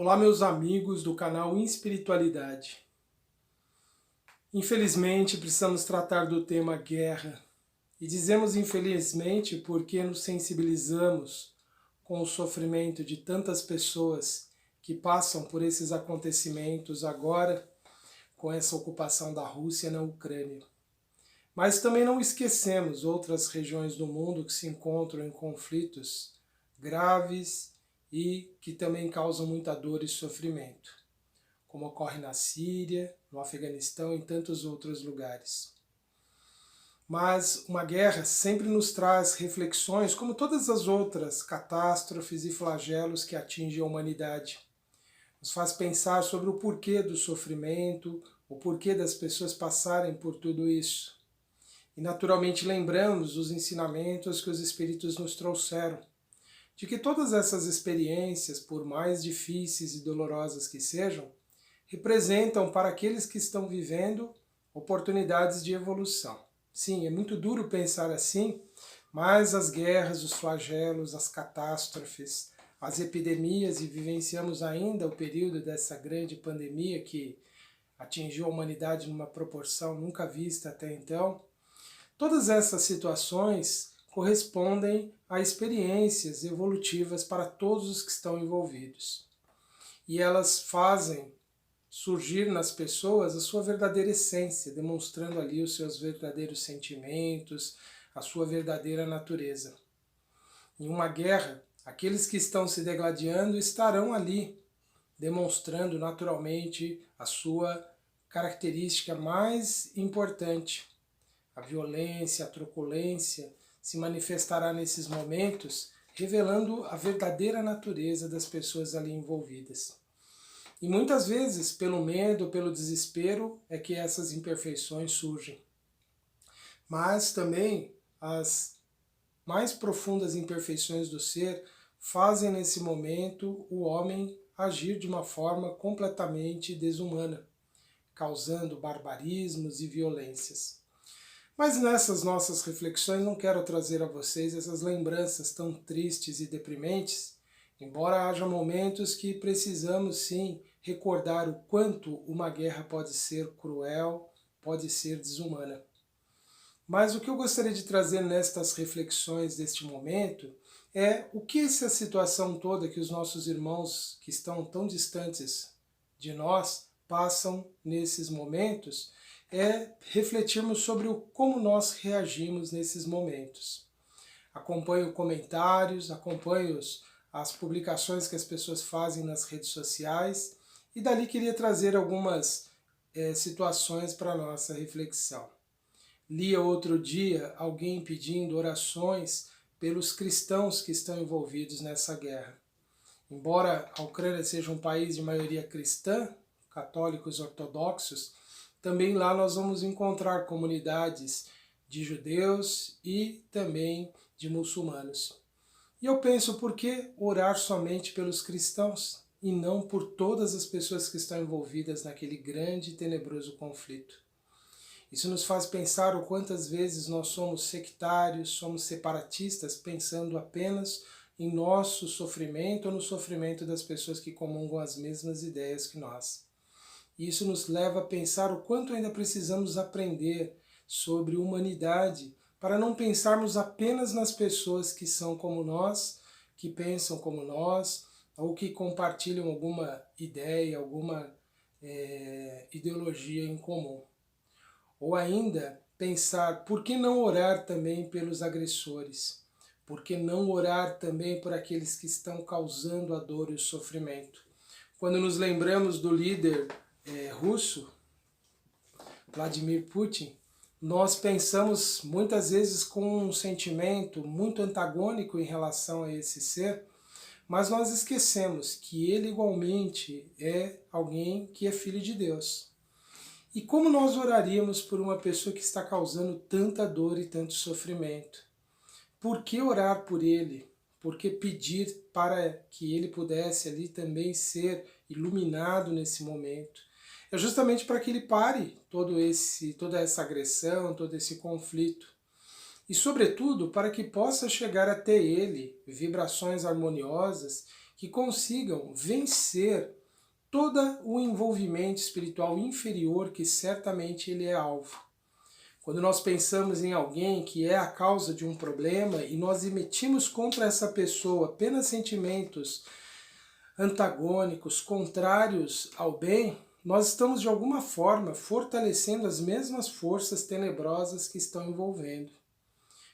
Olá, meus amigos do canal Espiritualidade. Infelizmente, precisamos tratar do tema guerra. E dizemos infelizmente porque nos sensibilizamos com o sofrimento de tantas pessoas que passam por esses acontecimentos agora com essa ocupação da Rússia na Ucrânia. Mas também não esquecemos outras regiões do mundo que se encontram em conflitos graves e que também causam muita dor e sofrimento, como ocorre na Síria, no Afeganistão e em tantos outros lugares. Mas uma guerra sempre nos traz reflexões, como todas as outras catástrofes e flagelos que atingem a humanidade. Nos faz pensar sobre o porquê do sofrimento, o porquê das pessoas passarem por tudo isso. E naturalmente lembramos os ensinamentos que os Espíritos nos trouxeram, de que todas essas experiências, por mais difíceis e dolorosas que sejam, representam para aqueles que estão vivendo oportunidades de evolução. Sim, é muito duro pensar assim, mas as guerras, os flagelos, as catástrofes, as epidemias, e vivenciamos ainda o período dessa grande pandemia que atingiu a humanidade numa proporção nunca vista até então, todas essas situações correspondem a experiências evolutivas para todos os que estão envolvidos. E elas fazem surgir nas pessoas a sua verdadeira essência, demonstrando ali os seus verdadeiros sentimentos, a sua verdadeira natureza. Em uma guerra, aqueles que estão se degladiando estarão ali, demonstrando naturalmente a sua característica mais importante. A violência, a truculência se manifestará nesses momentos, revelando a verdadeira natureza das pessoas ali envolvidas. E muitas vezes, pelo medo, pelo desespero, é que essas imperfeições surgem. Mas também as mais profundas imperfeições do ser fazem nesse momento o homem agir de uma forma completamente desumana, causando barbarismos e violências. Mas nessas nossas reflexões não quero trazer a vocês essas lembranças tão tristes e deprimentes, embora haja momentos que precisamos sim recordar o quanto uma guerra pode ser cruel, pode ser desumana. Mas o que eu gostaria de trazer nestas reflexões deste momento é o que essa situação toda que os nossos irmãos que estão tão distantes de nós passam nesses momentos, é refletirmos sobre como nós reagimos nesses momentos. Acompanho comentários, acompanho as publicações que as pessoas fazem nas redes sociais e dali queria trazer algumas situações para a nossa reflexão. Lia outro dia alguém pedindo orações pelos cristãos que estão envolvidos nessa guerra. Embora a Ucrânia seja um país de maioria cristã, católicos ortodoxos, também lá nós vamos encontrar comunidades de judeus e também de muçulmanos. E eu penso, por que orar somente pelos cristãos e não por todas as pessoas que estão envolvidas naquele grande e tenebroso conflito? Isso nos faz pensar o quantas vezes nós somos sectários, somos separatistas, pensando apenas em nosso sofrimento ou no sofrimento das pessoas que comungam as mesmas ideias que nós. E isso nos leva a pensar o quanto ainda precisamos aprender sobre humanidade para não pensarmos apenas nas pessoas que são como nós, que pensam como nós, ou que compartilham alguma ideia, alguma ideologia em comum. Ou ainda pensar, por que não orar também pelos agressores? Por que não orar também por aqueles que estão causando a dor e o sofrimento? Quando nos lembramos do líder russo, Vladimir Putin, nós pensamos muitas vezes com um sentimento muito antagônico em relação a esse ser, mas nós esquecemos que ele igualmente é alguém que é filho de Deus. E como nós oraríamos por uma pessoa que está causando tanta dor e tanto sofrimento? Por que orar por ele? Por que pedir para que ele pudesse ali também ser iluminado nesse momento? É justamente para que ele pare toda essa agressão, todo esse conflito. E, sobretudo, para que possa chegar até ele vibrações harmoniosas que consigam vencer todo o envolvimento espiritual inferior que certamente ele é alvo. Quando nós pensamos em alguém que é a causa de um problema e nós emitimos contra essa pessoa apenas sentimentos antagônicos, contrários ao bem, nós estamos de alguma forma fortalecendo as mesmas forças tenebrosas que estão envolvendo.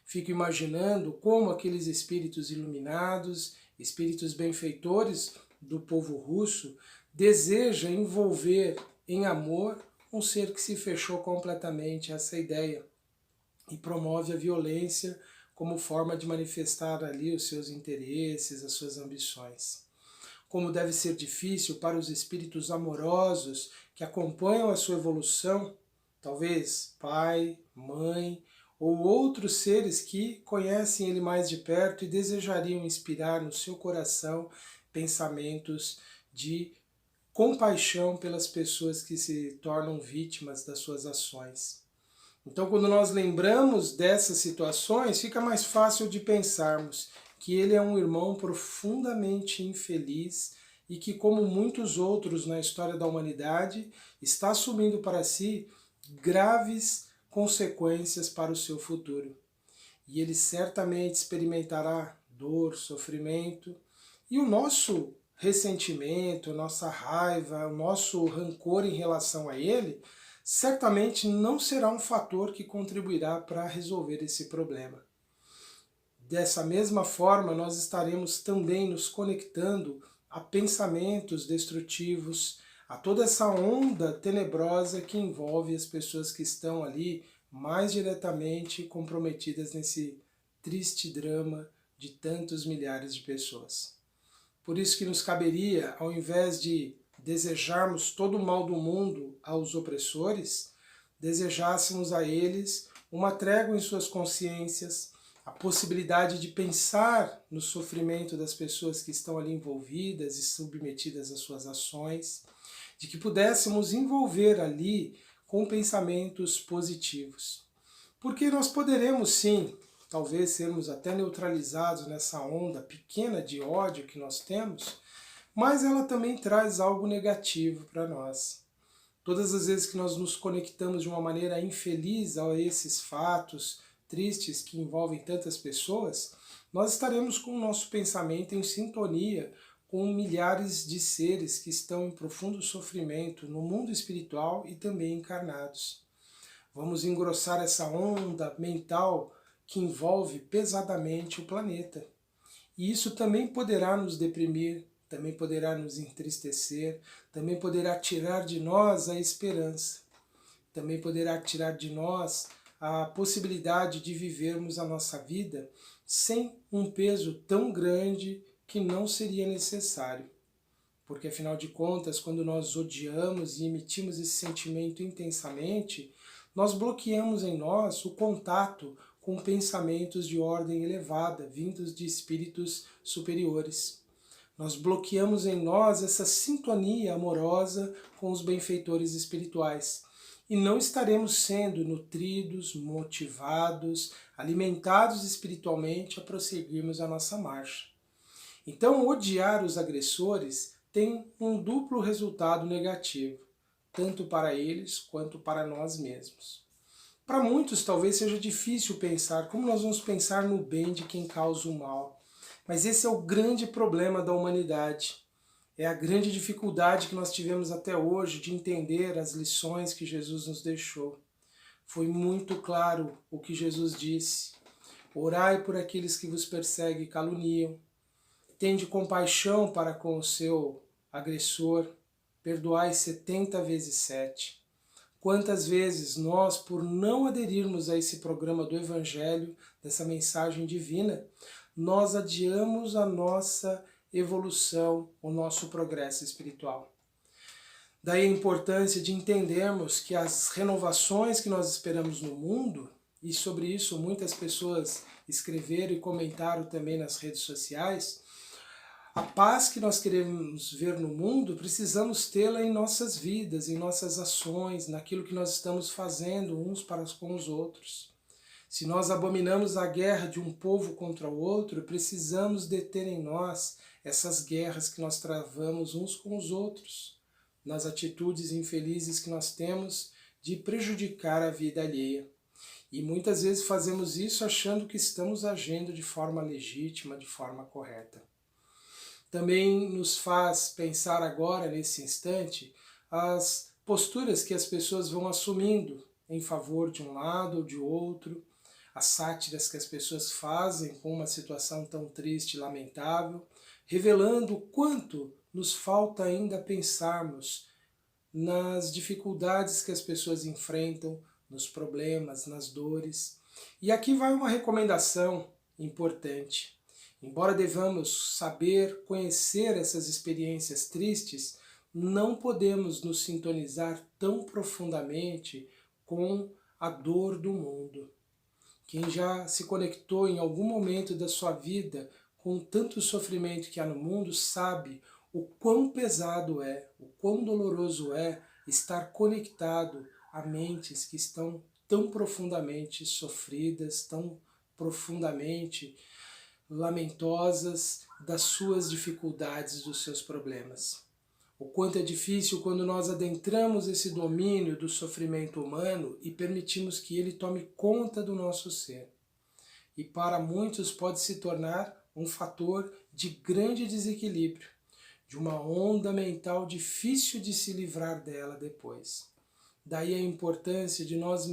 Fico imaginando como aqueles espíritos iluminados, espíritos benfeitores do povo russo, desejam envolver em amor um ser que se fechou completamente a essa ideia e promove a violência como forma de manifestar ali os seus interesses, as suas ambições. Como deve ser difícil para os espíritos amorosos que acompanham a sua evolução, talvez pai, mãe ou outros seres que conhecem ele mais de perto e desejariam inspirar no seu coração pensamentos de compaixão pelas pessoas que se tornam vítimas das suas ações. Então, quando nós lembramos dessas situações, fica mais fácil de pensarmos que ele é um irmão profundamente infeliz e que, como muitos outros na história da humanidade, está assumindo para si graves consequências para o seu futuro. E ele certamente experimentará dor, sofrimento, e o nosso ressentimento, a nossa raiva, o nosso rancor em relação a ele, certamente não será um fator que contribuirá para resolver esse problema. Dessa mesma forma, nós estaremos também nos conectando a pensamentos destrutivos, a toda essa onda tenebrosa que envolve as pessoas que estão ali mais diretamente comprometidas nesse triste drama de tantos milhares de pessoas. Por isso que nos caberia, ao invés de desejarmos todo o mal do mundo aos opressores, desejássemos a eles uma trégua em suas consciências, a possibilidade de pensar no sofrimento das pessoas que estão ali envolvidas e submetidas às suas ações, de que pudéssemos envolver ali com pensamentos positivos. Porque nós poderemos sim, talvez sermos até neutralizados nessa onda pequena de ódio que nós temos, mas ela também traz algo negativo para nós. Todas as vezes que nós nos conectamos de uma maneira infeliz a esses fatos tristes que envolvem tantas pessoas, nós estaremos com o nosso pensamento em sintonia com milhares de seres que estão em profundo sofrimento no mundo espiritual e também encarnados. Vamos engrossar essa onda mental que envolve pesadamente o planeta. E isso também poderá nos deprimir, também poderá nos entristecer, também poderá tirar de nós a esperança, também poderá tirar de nós a possibilidade de vivermos a nossa vida sem um peso tão grande que não seria necessário. Porque, afinal de contas, quando nós odiamos e emitimos esse sentimento intensamente, nós bloqueamos em nós o contato com pensamentos de ordem elevada, vindos de espíritos superiores. Nós bloqueamos em nós essa sintonia amorosa com os benfeitores espirituais. E não estaremos sendo nutridos, motivados, alimentados espiritualmente a prosseguirmos a nossa marcha. Então, odiar os agressores tem um duplo resultado negativo, tanto para eles quanto para nós mesmos. Para muitos talvez seja difícil pensar como nós vamos pensar no bem de quem causa o mal, mas esse é o grande problema da humanidade. É a grande dificuldade que nós tivemos até hoje de entender as lições que Jesus nos deixou. Foi muito claro o que Jesus disse: orai por aqueles que vos perseguem e caluniam, tende compaixão para com o seu agressor, perdoai 70 vezes 7. Quantas vezes nós, por não aderirmos a esse programa do Evangelho, dessa mensagem divina, nós adiamos a nossa evolução, o nosso progresso espiritual. Daí a importância de entendermos que as renovações que nós esperamos no mundo, e sobre isso muitas pessoas escreveram e comentaram também nas redes sociais, a paz que nós queremos ver no mundo, precisamos tê-la em nossas vidas, em nossas ações, naquilo que nós estamos fazendo uns para com os outros. Se nós abominamos a guerra de um povo contra o outro, precisamos deter em nós essas guerras que nós travamos uns com os outros, nas atitudes infelizes que nós temos de prejudicar a vida alheia. E muitas vezes fazemos isso achando que estamos agindo de forma legítima, de forma correta. Também nos faz pensar agora, nesse instante, as posturas que as pessoas vão assumindo em favor de um lado ou de outro, as sátiras que as pessoas fazem com uma situação tão triste e lamentável, revelando o quanto nos falta ainda pensarmos nas dificuldades que as pessoas enfrentam, nos problemas, nas dores. E aqui vai uma recomendação importante. Embora devamos saber, conhecer essas experiências tristes, não podemos nos sintonizar tão profundamente com a dor do mundo. Quem já se conectou em algum momento da sua vida com tanto sofrimento que há no mundo, sabe o quão pesado é, o quão doloroso é estar conectado a mentes que estão tão profundamente sofridas, tão profundamente lamentosas das suas dificuldades, dos seus problemas. O quanto é difícil quando nós adentramos esse domínio do sofrimento humano e permitimos que ele tome conta do nosso ser. E para muitos pode se tornar um fator de grande desequilíbrio, de uma onda mental difícil de se livrar dela depois. Daí a importância de nós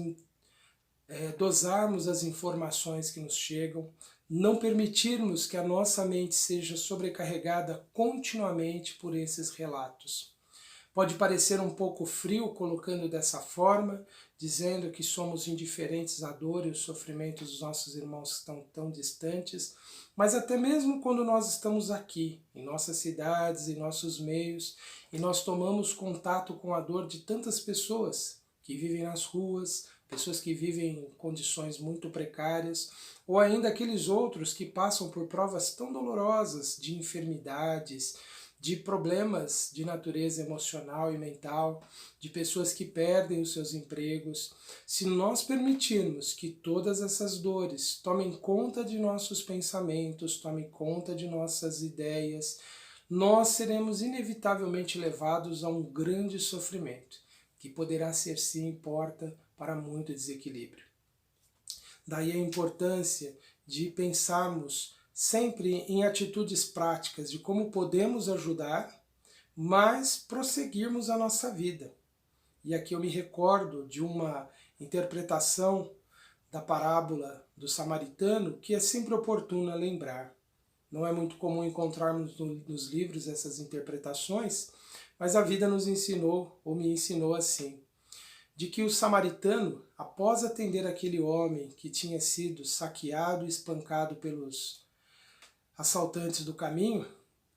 dosarmos as informações que nos chegam, não permitirmos que a nossa mente seja sobrecarregada continuamente por esses relatos. Pode parecer um pouco frio colocando dessa forma, dizendo que somos indiferentes à dor e ao sofrimento dos nossos irmãos que estão tão distantes, mas até mesmo quando nós estamos aqui, em nossas cidades, em nossos meios, e nós tomamos contato com a dor de tantas pessoas que vivem nas ruas, pessoas que vivem em condições muito precárias, ou ainda aqueles outros que passam por provas tão dolorosas de enfermidades, de problemas de natureza emocional e mental, de pessoas que perdem os seus empregos. Se nós permitirmos que todas essas dores tomem conta de nossos pensamentos, tomem conta de nossas ideias, nós seremos inevitavelmente levados a um grande sofrimento, que poderá ser sim porta para muito desequilíbrio. Daí a importância de pensarmos sempre em atitudes práticas de como podemos ajudar, mas prosseguirmos a nossa vida. E aqui eu me recordo de uma interpretação da parábola do samaritano que é sempre oportuna lembrar. Não é muito comum encontrarmos nos livros essas interpretações, mas a vida nos ensinou, ou me ensinou assim, de que o samaritano, após atender aquele homem que tinha sido saqueado e espancado pelos assaltantes do caminho,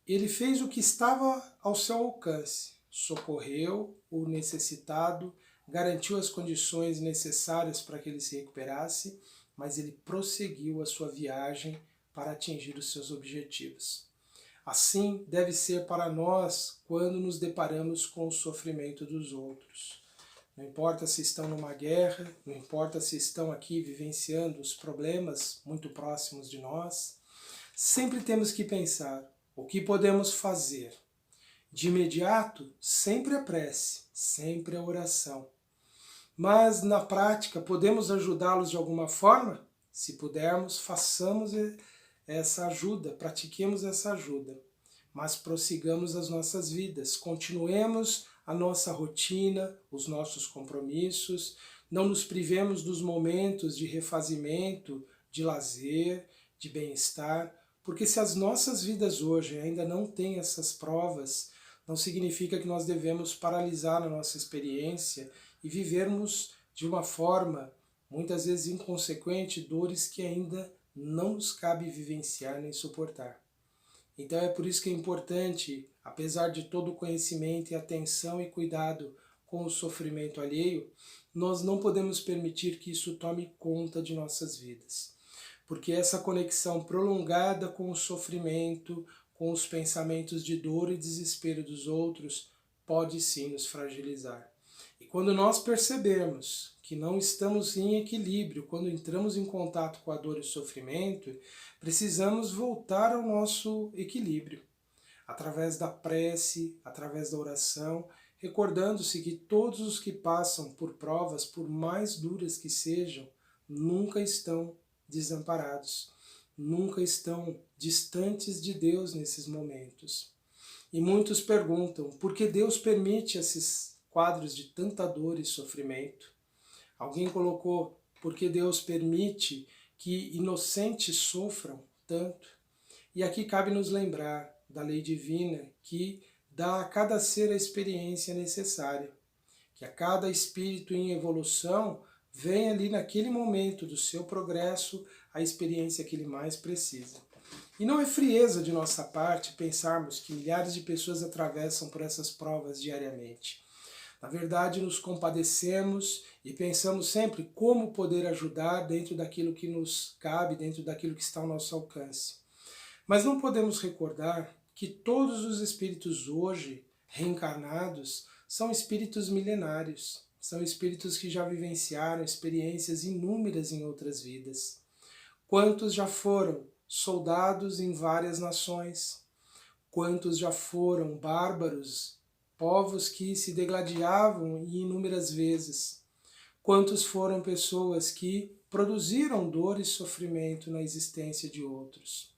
ele fez o que estava ao seu alcance, socorreu o necessitado, garantiu as condições necessárias para que ele se recuperasse, mas ele prosseguiu a sua viagem para atingir os seus objetivos. Assim deve ser para nós quando nos deparamos com o sofrimento dos outros. Não importa se estão numa guerra, não importa se estão aqui vivenciando os problemas muito próximos de nós, sempre temos que pensar o que podemos fazer. De imediato, sempre a prece, sempre a oração. Mas na prática, podemos ajudá-los de alguma forma? Se pudermos, façamos essa ajuda, pratiquemos essa ajuda. Mas prossigamos as nossas vidas, continuemos a nossa rotina, os nossos compromissos, não nos privemos dos momentos de refazimento, de lazer, de bem-estar, porque se as nossas vidas hoje ainda não têm essas provas, não significa que nós devemos paralisar a nossa experiência e vivermos de uma forma, muitas vezes inconsequente, dores que ainda não nos cabe vivenciar nem suportar. Então é por isso que é importante, apesar de todo o conhecimento e atenção e cuidado com o sofrimento alheio, nós não podemos permitir que isso tome conta de nossas vidas. Porque essa conexão prolongada com o sofrimento, com os pensamentos de dor e desespero dos outros, pode sim nos fragilizar. E quando nós percebemos que não estamos em equilíbrio, quando entramos em contato com a dor e o sofrimento, precisamos voltar ao nosso equilíbrio, através da prece, através da oração, recordando-se que todos os que passam por provas, por mais duras que sejam, nunca estão desamparados, nunca estão distantes de Deus nesses momentos. E muitos perguntam, por que Deus permite esses quadros de tanta dor e sofrimento? Alguém colocou, por que Deus permite que inocentes sofram tanto? E aqui cabe nos lembrar da lei divina que dá a cada ser a experiência necessária, que a cada espírito em evolução vem ali naquele momento do seu progresso a experiência que ele mais precisa. E não é frieza de nossa parte pensarmos que milhares de pessoas atravessam por essas provas diariamente. Na verdade, nos compadecemos e pensamos sempre como poder ajudar dentro daquilo que nos cabe, dentro daquilo que está ao nosso alcance. Mas não podemos recordar que todos os espíritos hoje reencarnados são espíritos milenários, são espíritos que já vivenciaram experiências inúmeras em outras vidas. Quantos já foram soldados em várias nações? Quantos já foram bárbaros, povos que se degladiavam inúmeras vezes? Quantos foram pessoas que produziram dor e sofrimento na existência de outros?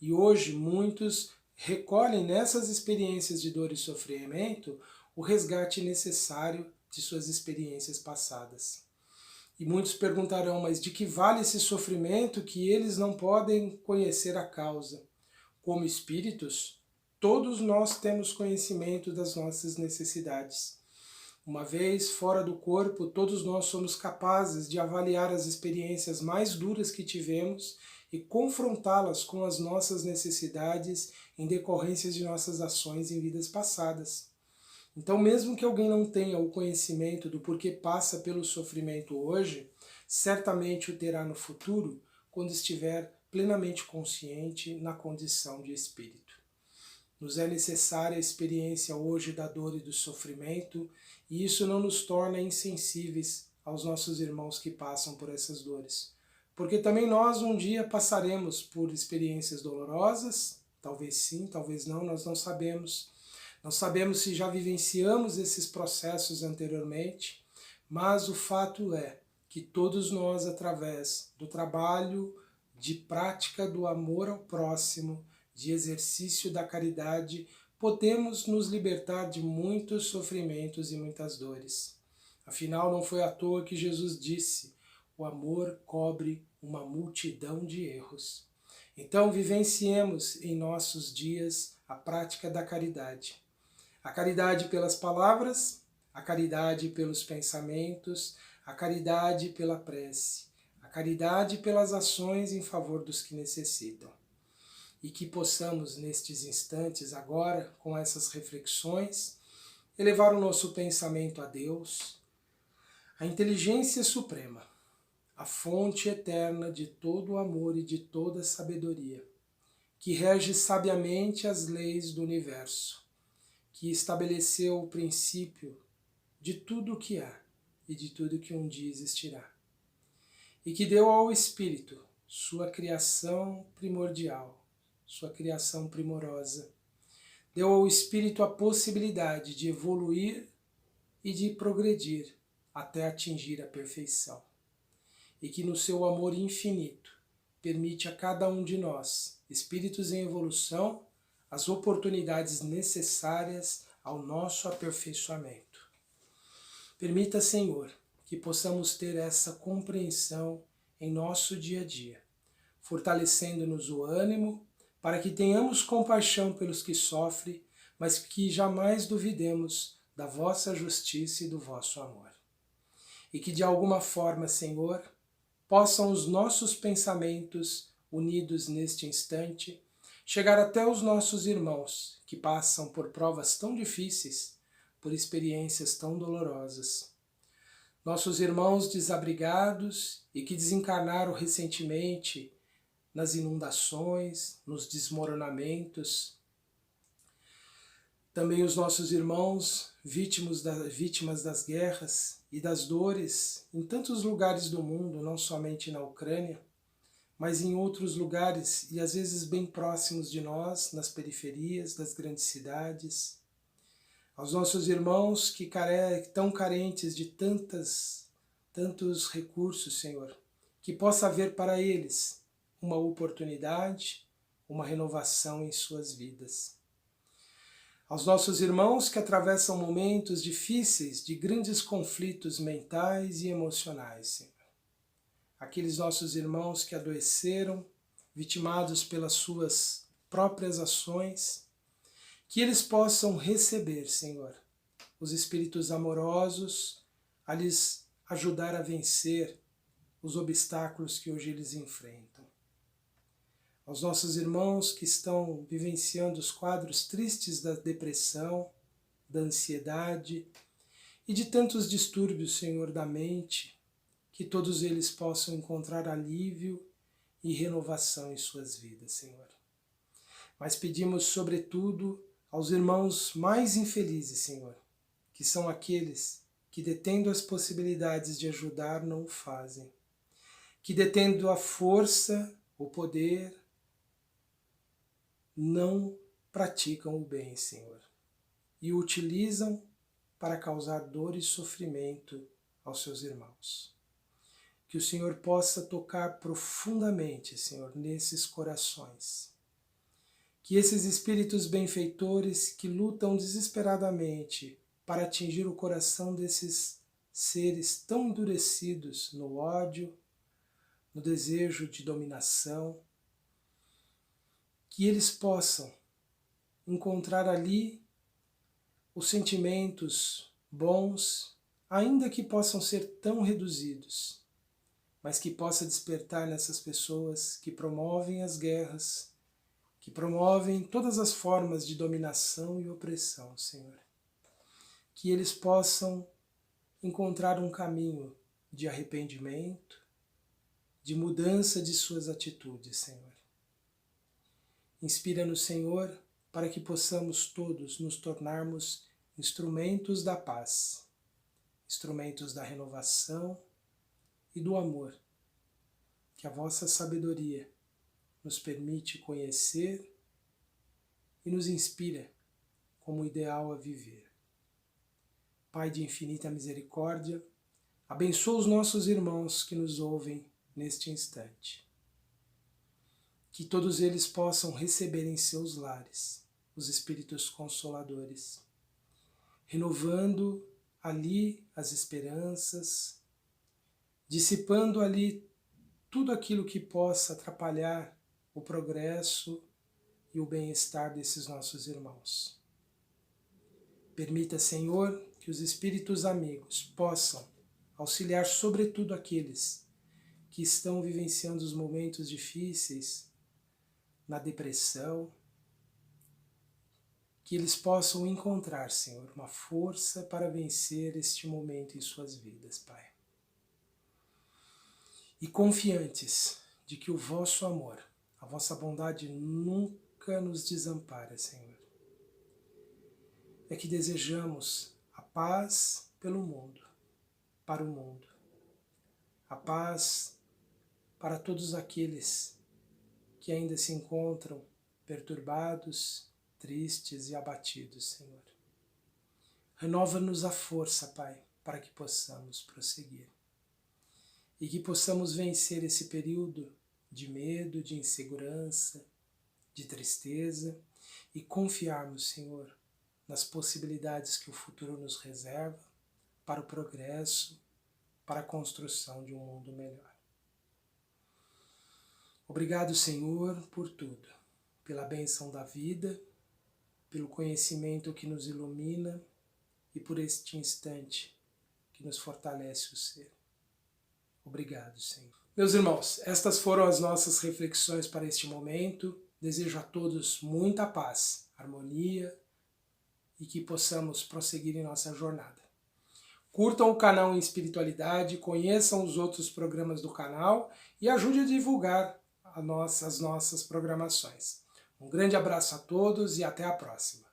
E hoje muitos recolhem nessas experiências de dor e sofrimento o resgate necessário de suas experiências passadas. E muitos perguntarão, mas de que vale esse sofrimento que eles não podem conhecer a causa? Como espíritos, todos nós temos conhecimento das nossas necessidades. Uma vez fora do corpo, todos nós somos capazes de avaliar as experiências mais duras que tivemos e confrontá-las com as nossas necessidades em decorrência de nossas ações em vidas passadas. Então, mesmo que alguém não tenha o conhecimento do porquê passa pelo sofrimento hoje, certamente o terá no futuro, quando estiver plenamente consciente na condição de espírito. Nos é necessária a experiência hoje da dor e do sofrimento, e isso não nos torna insensíveis aos nossos irmãos que passam por essas dores. Porque também nós um dia passaremos por experiências dolorosas, talvez sim, talvez não, nós não sabemos. Não sabemos se já vivenciamos esses processos anteriormente, mas o fato é que todos nós, através do trabalho de prática do amor ao próximo, de exercício da caridade, podemos nos libertar de muitos sofrimentos e muitas dores. Afinal, não foi à toa que Jesus disse: o amor cobre uma multidão de erros. Então, vivenciemos em nossos dias a prática da caridade. A caridade pelas palavras, a caridade pelos pensamentos, a caridade pela prece, a caridade pelas ações em favor dos que necessitam. E que possamos, nestes instantes agora, com essas reflexões, elevar o nosso pensamento a Deus, a inteligência suprema, a fonte eterna de todo o amor e de toda a sabedoria, que rege sabiamente as leis do universo, que estabeleceu o princípio de tudo o que há e de tudo que um dia existirá, e que deu ao Espírito sua criação primordial, sua criação primorosa, deu ao Espírito a possibilidade de evoluir e de progredir até atingir a perfeição, e que no seu amor infinito permite a cada um de nós, espíritos em evolução, as oportunidades necessárias ao nosso aperfeiçoamento. Permita, Senhor, que possamos ter essa compreensão em nosso dia a dia, fortalecendo-nos o ânimo para que tenhamos compaixão pelos que sofrem, mas que jamais duvidemos da vossa justiça e do vosso amor. E que de alguma forma, Senhor, possam os nossos pensamentos, unidos neste instante, chegar até os nossos irmãos que passam por provas tão difíceis, por experiências tão dolorosas. Nossos irmãos desabrigados e que desencarnaram recentemente nas inundações, nos desmoronamentos. Também os nossos irmãos vítimas das guerras e das dores em tantos lugares do mundo, não somente na Ucrânia, mas em outros lugares e às vezes bem próximos de nós, nas periferias das grandes cidades. Aos nossos irmãos que estão carentes de tantos recursos, Senhor, que possa haver para eles uma oportunidade, uma renovação em suas vidas. Aos nossos irmãos que atravessam momentos difíceis de grandes conflitos mentais e emocionais, Senhor. Aqueles nossos irmãos que adoeceram, vitimados pelas suas próprias ações, que eles possam receber, Senhor, os Espíritos amorosos a lhes ajudar a vencer os obstáculos que hoje eles enfrentam. Aos nossos irmãos que estão vivenciando os quadros tristes da depressão, da ansiedade e de tantos distúrbios, Senhor, da mente, que todos eles possam encontrar alívio e renovação em suas vidas, Senhor. Mas pedimos, sobretudo, aos irmãos mais infelizes, Senhor, que são aqueles que, detendo as possibilidades de ajudar, não o fazem, que, detendo a força, o poder, não praticam o bem, Senhor, e o utilizam para causar dor e sofrimento aos seus irmãos. Que o Senhor possa tocar profundamente, Senhor, nesses corações. Que esses espíritos benfeitores que lutam desesperadamente para atingir o coração desses seres tão endurecidos no ódio, no desejo de dominação, que eles possam encontrar ali os sentimentos bons, ainda que possam ser tão reduzidos, mas que possa despertar nessas pessoas que promovem as guerras, que promovem todas as formas de dominação e opressão, Senhor. Que eles possam encontrar um caminho de arrependimento, de mudança de suas atitudes, Senhor. Inspira-nos, Senhor, para que possamos todos nos tornarmos instrumentos da paz, instrumentos da renovação e do amor, que a vossa sabedoria nos permite conhecer e nos inspira como ideal a viver. Pai de infinita misericórdia, abençoa os nossos irmãos que nos ouvem neste instante. Que todos eles possam receber em seus lares os Espíritos Consoladores, renovando ali as esperanças, dissipando ali tudo aquilo que possa atrapalhar o progresso e o bem-estar desses nossos irmãos. Permita, Senhor, que os Espíritos amigos possam auxiliar sobretudo aqueles que estão vivenciando os momentos difíceis, na depressão, que eles possam encontrar, Senhor, uma força para vencer este momento em suas vidas, Pai. E confiantes de que o vosso amor, a vossa bondade nunca nos desampara, Senhor. É que desejamos a paz pelo mundo, para o mundo. A paz para todos aqueles que ainda se encontram perturbados, tristes e abatidos, Senhor. Renova-nos a força, Pai, para que possamos prosseguir. E que possamos vencer esse período de medo, de insegurança, de tristeza e confiarmos, Senhor, nas possibilidades que o futuro nos reserva para o progresso, para a construção de um mundo melhor. Obrigado, Senhor, por tudo, pela bênção da vida, pelo conhecimento que nos ilumina e por este instante que nos fortalece o ser. Obrigado, Senhor. Meus irmãos, estas foram as nossas reflexões para este momento. Desejo a todos muita paz, harmonia e que possamos prosseguir em nossa jornada. Curtam o canal em Espiritualidade, conheçam os outros programas do canal e ajude a divulgar as nossas programações. Um grande abraço a todos e até a próxima.